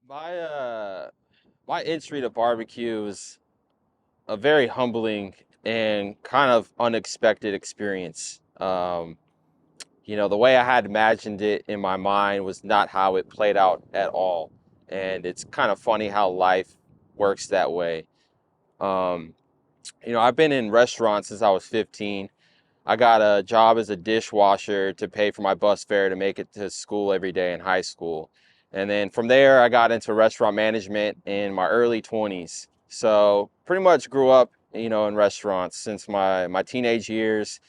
My uh my entry to barbecue was a very humbling and kind of unexpected experience. The way I had imagined it in my mind was not how it played out at all. And it's kind of funny how life works that way. Um, I've been in restaurants since I was 15. I got a job as a dishwasher to pay for my bus fare to make it to school every day in high school. And then from there, I got into restaurant management in my early 20s. So pretty much grew up, in restaurants since my teenage years.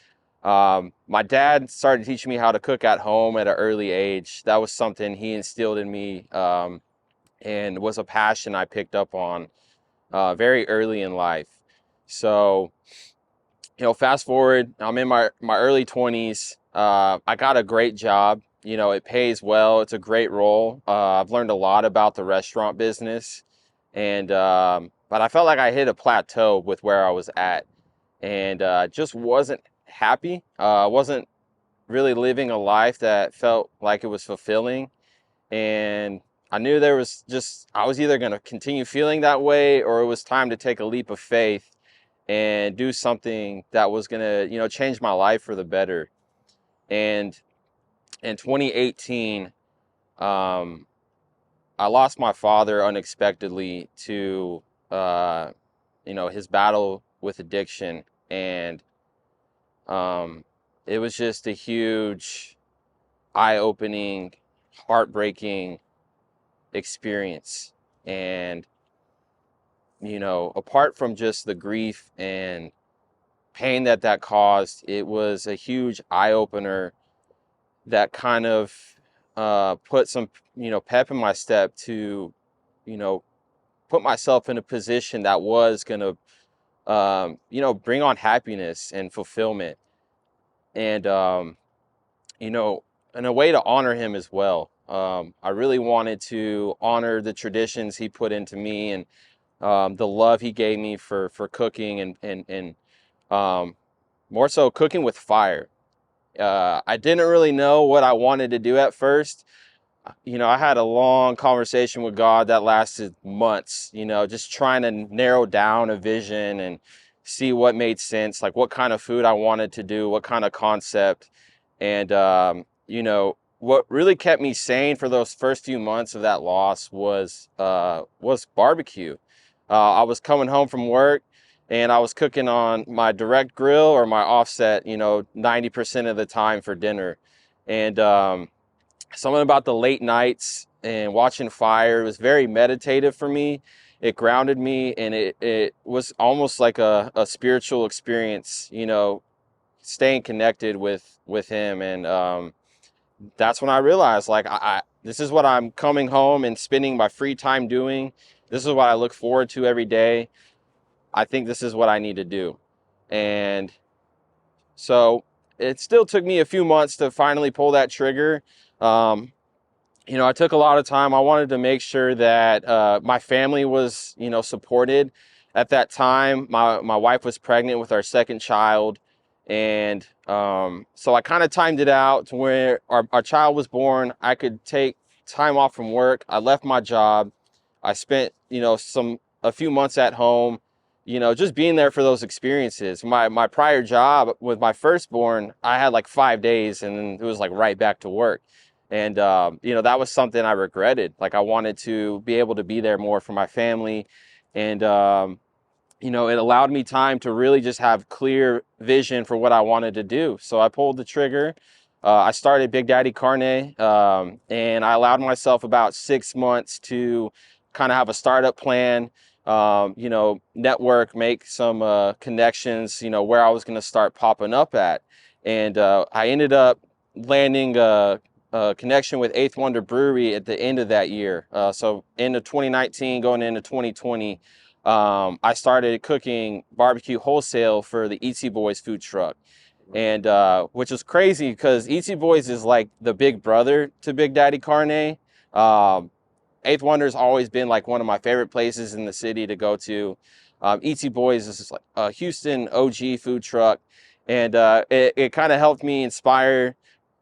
My dad started teaching me how to cook at home at an early age. That was something he instilled in me, and was a passion I picked up on very early in life. So, fast forward, I'm in my early 20s. I got a great job. It pays well. It's a great role. I've learned a lot about the restaurant business, and but I felt like I hit a plateau with where I was at, and just wasn't happy. Wasn't really living a life that felt like it was fulfilling, and I knew I was either going to continue feeling that way or it was time to take a leap of faith and do something that was going to, change my life for the better. And in 2018, um, I lost my father unexpectedly to, his battle with addiction. And um, it was just a huge, eye-opening, heartbreaking experience. And, apart from just the grief and pain that caused, it was a huge eye opener that kind of put some, pep in my step to, you know, put myself in a position that was going to, bring on happiness and fulfillment. And, you know, in a way to honor him as well. I really wanted to honor the traditions he put into me and the love he gave me for cooking and more so cooking with fire. I didn't really know what I wanted to do at first. I had a long conversation with God that lasted months, just trying to narrow down a vision and see what made sense, like what kind of food I wanted to do, what kind of concept. And, what really kept me sane for those first few months of that loss was barbecue. I was coming home from work and I was cooking on my direct grill or my offset, 90% of the time for dinner. And, something about the late nights and watching fire was very meditative for me. It grounded me and it was almost like a spiritual experience, staying connected with him. And that's when I realized like this is what I'm coming home and spending my free time doing. This is what I look forward to every day. I think this is what I need to do. And so it still took me a few months to finally pull that trigger. Um, I took a lot of time. I wanted to make sure that my family was, supported. At that time, my wife was pregnant with our second child. And so I kind of timed it out to where our child was born. I could take time off from work. I left my job. I spent, a few months at home, just being there for those experiences. My prior job with my firstborn, I had like 5 days and then it was like right back to work. And, that was something I regretted. Like I wanted to be able to be there more for my family. And, it allowed me time to really just have clear vision for what I wanted to do. So I pulled the trigger. I started Big Daddy Carne, and I allowed myself about 6 months to kind of have a startup plan, network, make some connections, where I was going to start popping up at. And I ended up landing a connection with Eighth Wonder Brewery at the end of that year. So into 2019, going into 2020, I started cooking barbecue wholesale for the Eatsy Boys food truck. And which was crazy because Eatsy Boys is like the big brother to Big Daddy Carne. Eighth Wonder's always been like one of my favorite places in the city to go to. Eatsy Boys is just like a Houston OG food truck. And it kind of helped me inspire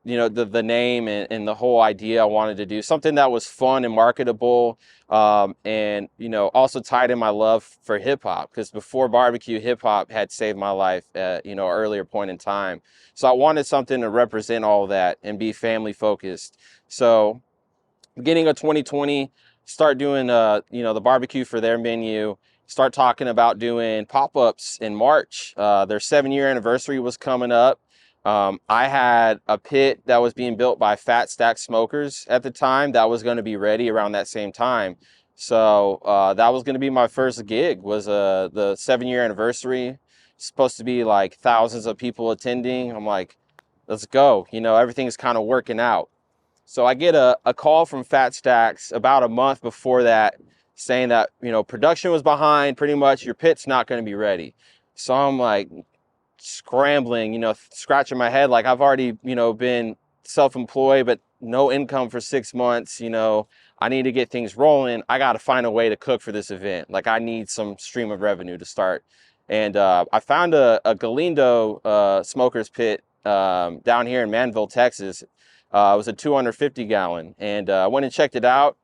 you know, the name and the whole idea I wanted to do something that was fun and marketable, and you know, also tied in my love for hip hop, because before barbecue, hip hop had saved my life at, you know, earlier point in time. So I wanted something to represent all of that and be family focused. So beginning of 2020, start doing you know, the barbecue for their menu. Start talking about doing pop-ups in March. Their 7-year anniversary was coming up. I had a pit that was being built by Fat Stack Smokers at the time that was going to be ready around that same time. So that was going to be my first gig, was the 7-year anniversary. Supposed to be like thousands of people attending. I'm like, let's go. You know, everything's kind of working out. So I get a call from Fat Stacks about a month before that, saying that, you know, production was behind, pretty much your pit's not going to be ready. So I'm like scrambling, you know, scratching my head, like I've already, you know, been self-employed, but no income for 6 months. You know, I need to get things rolling. I got to find a way to cook for this event. Like I need some stream of revenue to start. And I found a Galindo smoker's pit down here in Manville, Texas. It was a 250 gallon, and I went and checked it out,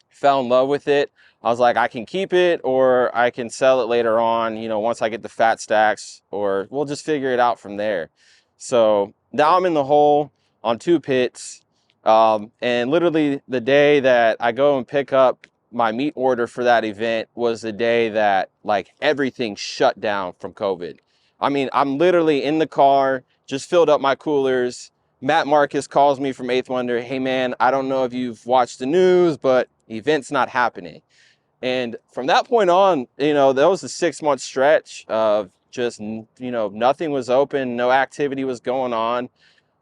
fell in love with it. I was like, I can keep it or I can sell it later on, you know, once I get the Fat Stacks, or we'll just figure it out from there. So now I'm in the hole on 2 pits. And literally the day that I go and pick up my meat order for that event was the day that like everything shut down from COVID. I mean, I'm literally in the car, just filled up my coolers. Matt Marcus calls me from Eighth Wonder. Hey man, I don't know if you've watched the news, but event's not happening. And from that point on, you know, that was a 6-month stretch of just, you know, nothing was open, no activity was going on.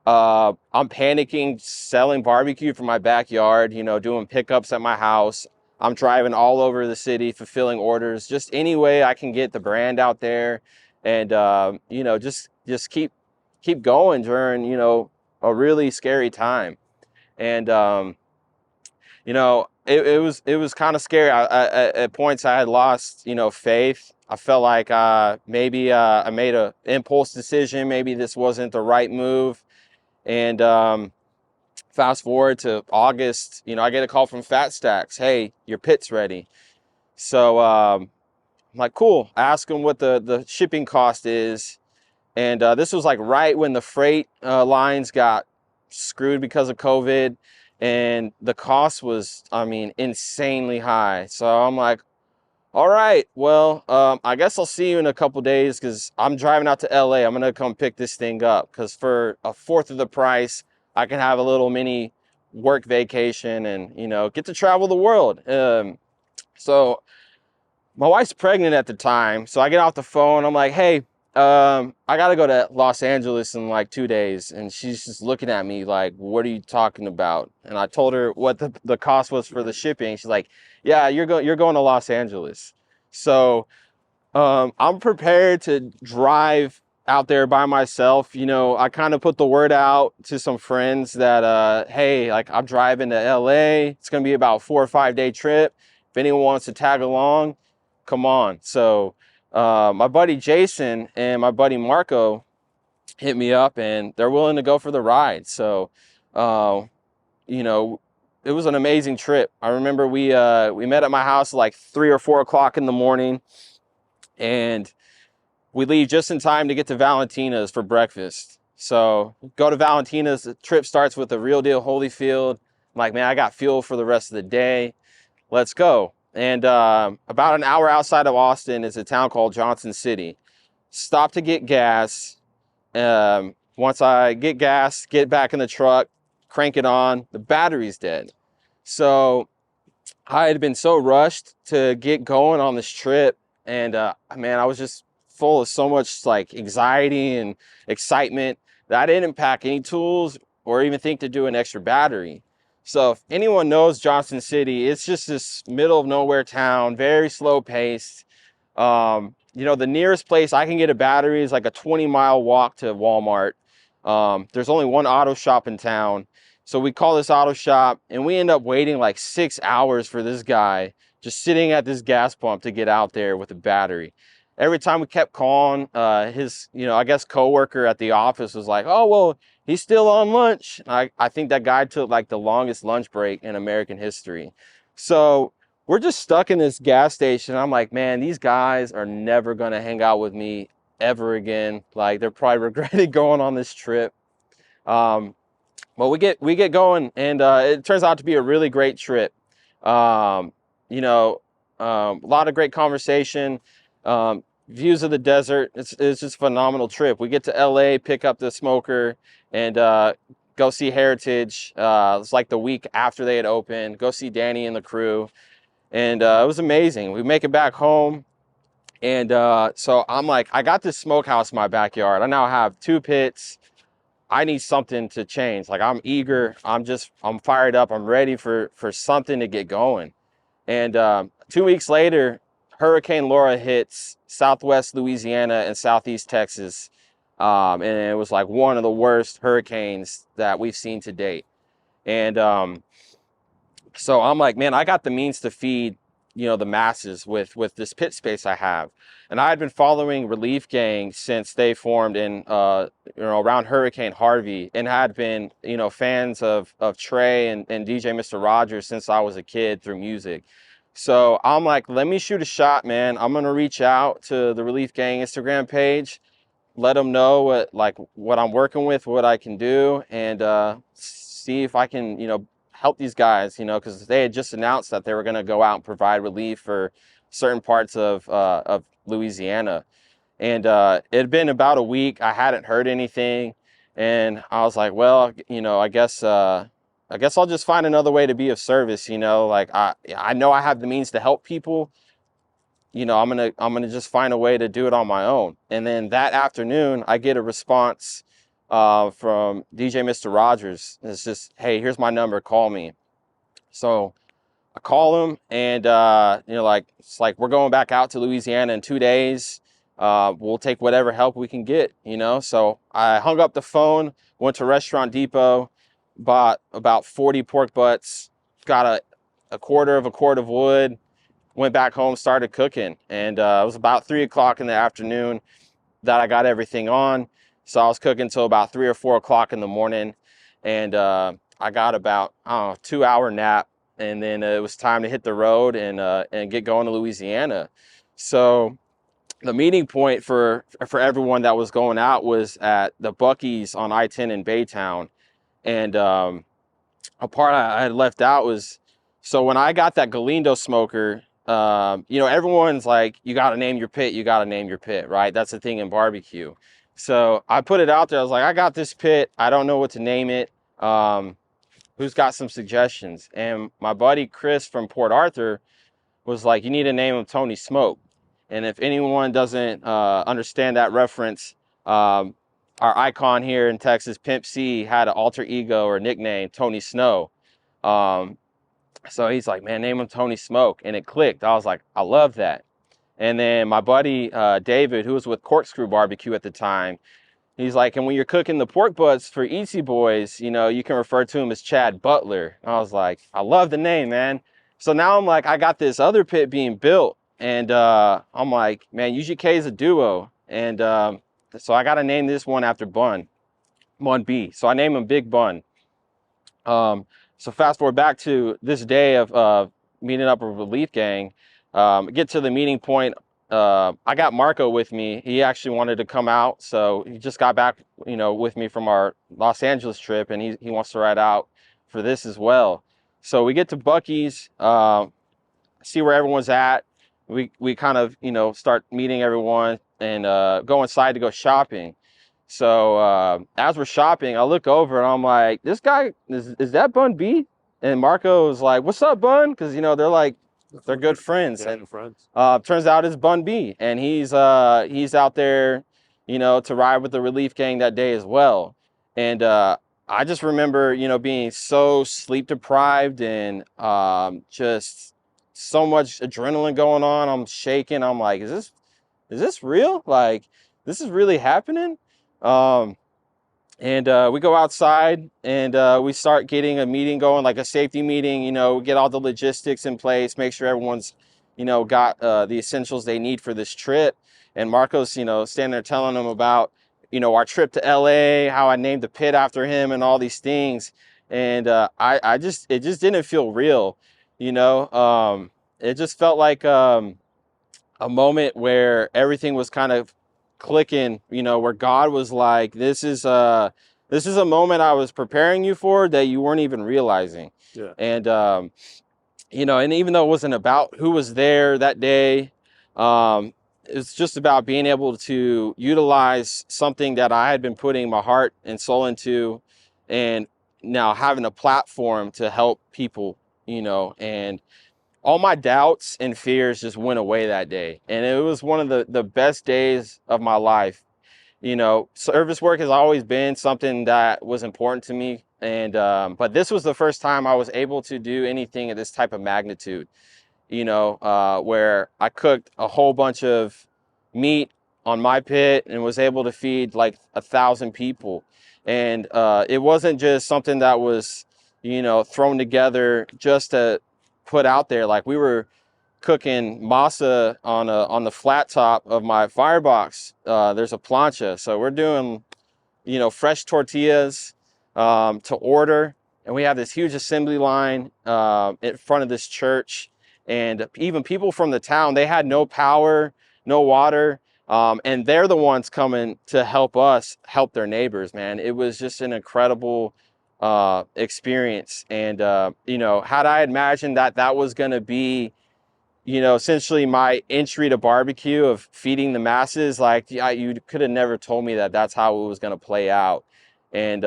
I'm panicking, selling barbecue from my backyard, you know, doing pickups at my house. I'm driving all over the city, fulfilling orders, just any way I can get the brand out there, and you know, just keep going during, you know, a really scary time. And you know, it was kind of scary. At points I had lost, you know, faith. I felt like maybe I made a impulse decision. Maybe this wasn't the right move. And fast forward to August, you know, I get a call from Fat Stacks. Hey, your pit's ready. So I'm like, cool. I ask them what the shipping cost is. And this was like right when the freight lines got screwed because of COVID. And the cost was, I mean, insanely high. So I'm like, all right, well, I guess I'll see you in a couple days, because I'm driving out to LA. I'm going to come pick this thing up, because for a fourth of the price, I can have a little mini work vacation and, you know, get to travel the world. So my wife's pregnant at the time. So I get off the phone. I'm like, hey, I got to go to Los Angeles in like 2 days. And she's just looking at me like, what are you talking about? And I told her what the cost was for the shipping. She's like, yeah, you're going to Los Angeles. So I'm prepared to drive out there by myself. You know, I kind of put the word out to some friends that, hey, like I'm driving to LA. It's going to be about 4 or 5 day trip. If anyone wants to tag along, come on. So my buddy Jason and my buddy Marco hit me up, and they're willing to go for the ride. So, you know, it was an amazing trip. I remember we met at my house like 3 or 4 o'clock in the morning, and we leave just in time to get to Valentina's for breakfast. So go to Valentina's. The trip starts with a Real Deal Holyfield. I'm like, man, I got fuel for the rest of the day. Let's go. And about an hour outside of Austin is a town called Johnson City. Stop to get gas. Once I get gas, get back in the truck, crank it on, the battery's dead. So I had been so rushed to get going on this trip, and man, I was just full of so much like anxiety and excitement that I didn't pack any tools or even think to do an extra battery. So if anyone knows Johnson City, it's just this middle of nowhere town, very slow paced. You know, the nearest place I can get a battery is like a 20-mile walk to Walmart. There's only one auto shop in town. So we call this auto shop, and we end up waiting like 6 hours for this guy just sitting at this gas pump to get out there with a battery. every time we kept calling, his, I guess coworker at the office was like, oh, well, he's still on lunch. I think that guy took like the longest lunch break in American history. So we're just stuck in this gas station. I'm like, man, these guys are never going to hang out with me ever again. Like, they're probably regretting going on this trip. Well, we get going, and it turns out to be a really great trip. Um, a lot of great conversation, views of the desert. It's just a phenomenal trip. We get to LA, pick up the smoker, and go see Heritage. It's like the week after they had opened. Go see Danny and the crew, and it was amazing. We make it back home. And so I'm like, I got this smokehouse in my backyard. I now have 2 pits. I need something to change. Like, I'm eager. I'm fired up. I'm ready for something to get going. And 2 weeks later, Hurricane Laura hits Southwest Louisiana and Southeast Texas. And it was like one of the worst hurricanes that we've seen to date. And so I'm like, man, I got the means to feed, the masses with this pit space I have. And I had been following Relief Gang since they formed in, around Hurricane Harvey, and had been, fans of Trey and DJ Mr. Rogers since I was a kid through music. So I'm like, let me shoot a shot, man. I'm going to reach out to the Relief Gang Instagram page, let them know what I'm working with, what I can do, and see if I can, help these guys, because they had just announced that they were going to go out and provide relief for certain parts of Louisiana. And it had been about a week. I hadn't heard anything, and I was like, well, I guess I'll just find another way to be of service. Like, I know I have the means to help people. I'm gonna just find a way to do it on my own. And then that afternoon, I get a response from DJ Mr. Rogers. It's just, hey, here's my number, call me. So I call him, and it's like, we're going back out to Louisiana in 2 days. We'll take whatever help we can get, So I hung up the phone, went to Restaurant Depot, bought about 40 pork butts, got a quarter of a quart of wood, went back home, started cooking. And it was about 3 o'clock in the afternoon that I got everything on. So I was cooking until about 3 or 4 o'clock in the morning. And I got about, 2-hour nap. And then it was time to hit the road and get going to Louisiana. So the meeting point for everyone that was going out was at the Buc-ee's on I-10 in Baytown. And a part I had left out was, so when I got that Galindo smoker, everyone's like, you got to name your pit, right? That's the thing in barbecue. So I put it out there. I was like, I got this pit. I don't know what to name it. Who's got some suggestions? And my buddy Chris from Port Arthur was like, you need to name him Tony Smoke. And if anyone doesn't understand that reference, our icon here in Texas, Pimp C, had an alter ego or nickname, Tony Snow. So he's like, man, name him Tony Smoke. And it clicked. I was like, I love that. And then my buddy David, who was with Corkscrew Barbecue at the time, he's like, and when you're cooking the pork butts for Easy Boys, you can refer to him as Chad Butler. I was like, I love the name, man. So now I'm like, I got this other pit being built. And I'm like, man, UGK is a duo. And so I got to name this one after Bun B. So I name him Big Bun. So fast forward back to this day of meeting up with Relief Gang. Get to the meeting point. I got Marco with me. He actually wanted to come out, so he just got back, with me from our Los Angeles trip, and he wants to ride out for this as well. So we get to Buc-ee's, see where everyone's at. We kind of, start meeting everyone and go inside to go shopping. So as we're shopping, I look over and I'm like, this guy, is that Bun B? And Marco was like, what's up, Bun? Because, they're good friends. Yeah, and friends. Turns out it's Bun B. And he's out there, to ride with the Relief Gang that day as well. And I just remember, being so sleep deprived and just so much adrenaline going on. I'm shaking. I'm like, is this real? Like, this is really happening? And we go outside and we start getting a meeting going, like a safety meeting, get all the logistics in place, make sure everyone's, got the essentials they need for this trip. and Marco's, standing there telling him about, our trip to LA, how I named the pit after him and all these things. And it just didn't feel real, it just felt like a moment where everything was kind of clicking, where God was like, this is a moment I was preparing you for that you weren't even realizing. Yeah. And, and even though it wasn't about who was there that day, it's just about being able to utilize something that I had been putting my heart and soul into, and now having a platform to help people, and all my doubts and fears just went away that day. And it was one of the best days of my life. Service work has always been something that was important to me. And, but this was the first time I was able to do anything of this type of magnitude, where I cooked a whole bunch of meat on my pit and was able to feed like 1,000 people. And it wasn't just something that was, thrown together just to put out there. Like, we were cooking masa on the flat top of my firebox. There's a plancha, so we're doing fresh tortillas to order, and we have this huge assembly line in front of this church. And even people from the town, they had no power, no water, and they're the ones coming to help us help their neighbors. Man, it was just an incredible experience. And had I imagined that was going to be essentially my entry to barbecue, of feeding the masses, like, yeah, you could have never told me that that's how it was going to play out. And,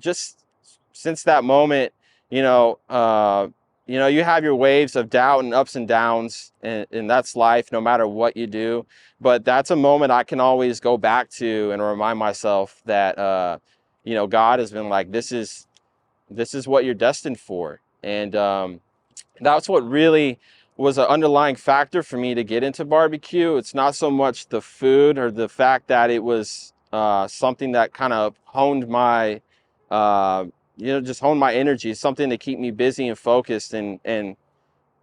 just since that moment, you have your waves of doubt and ups and downs, and that's life, no matter what you do. But that's a moment I can always go back to and remind myself that, God has been like, this is what you're destined for. And, that's what really was an underlying factor for me to get into barbecue. It's not so much the food or the fact that it was something that kind of honed my, just honed my energy, something to keep me busy and focused, and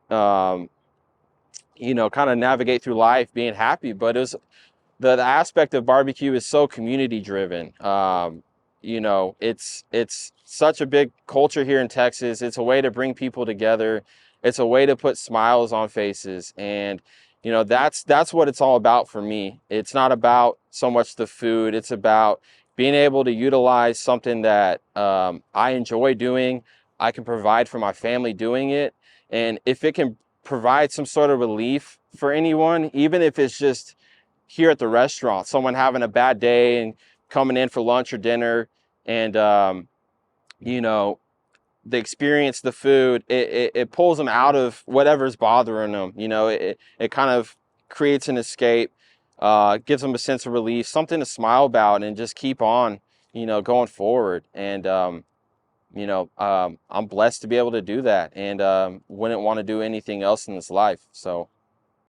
um, kind of navigate through life being happy. But it was the aspect of barbecue is so community driven. It's such a big culture here in Texas. It's a way to bring people together. It's a way to put smiles on faces. And, that's what it's all about for me. It's not about so much the food. It's about being able to utilize something that I enjoy doing. I can provide for my family doing it. And if it can provide some sort of relief for anyone, even if it's just here at the restaurant, someone having a bad day and coming in for lunch or dinner, and they experience the food, it pulls them out of whatever's bothering them. It kind of creates an escape, gives them a sense of relief, something to smile about, and just keep on, going forward. And I'm blessed to be able to do that, and wouldn't want to do anything else in this life. So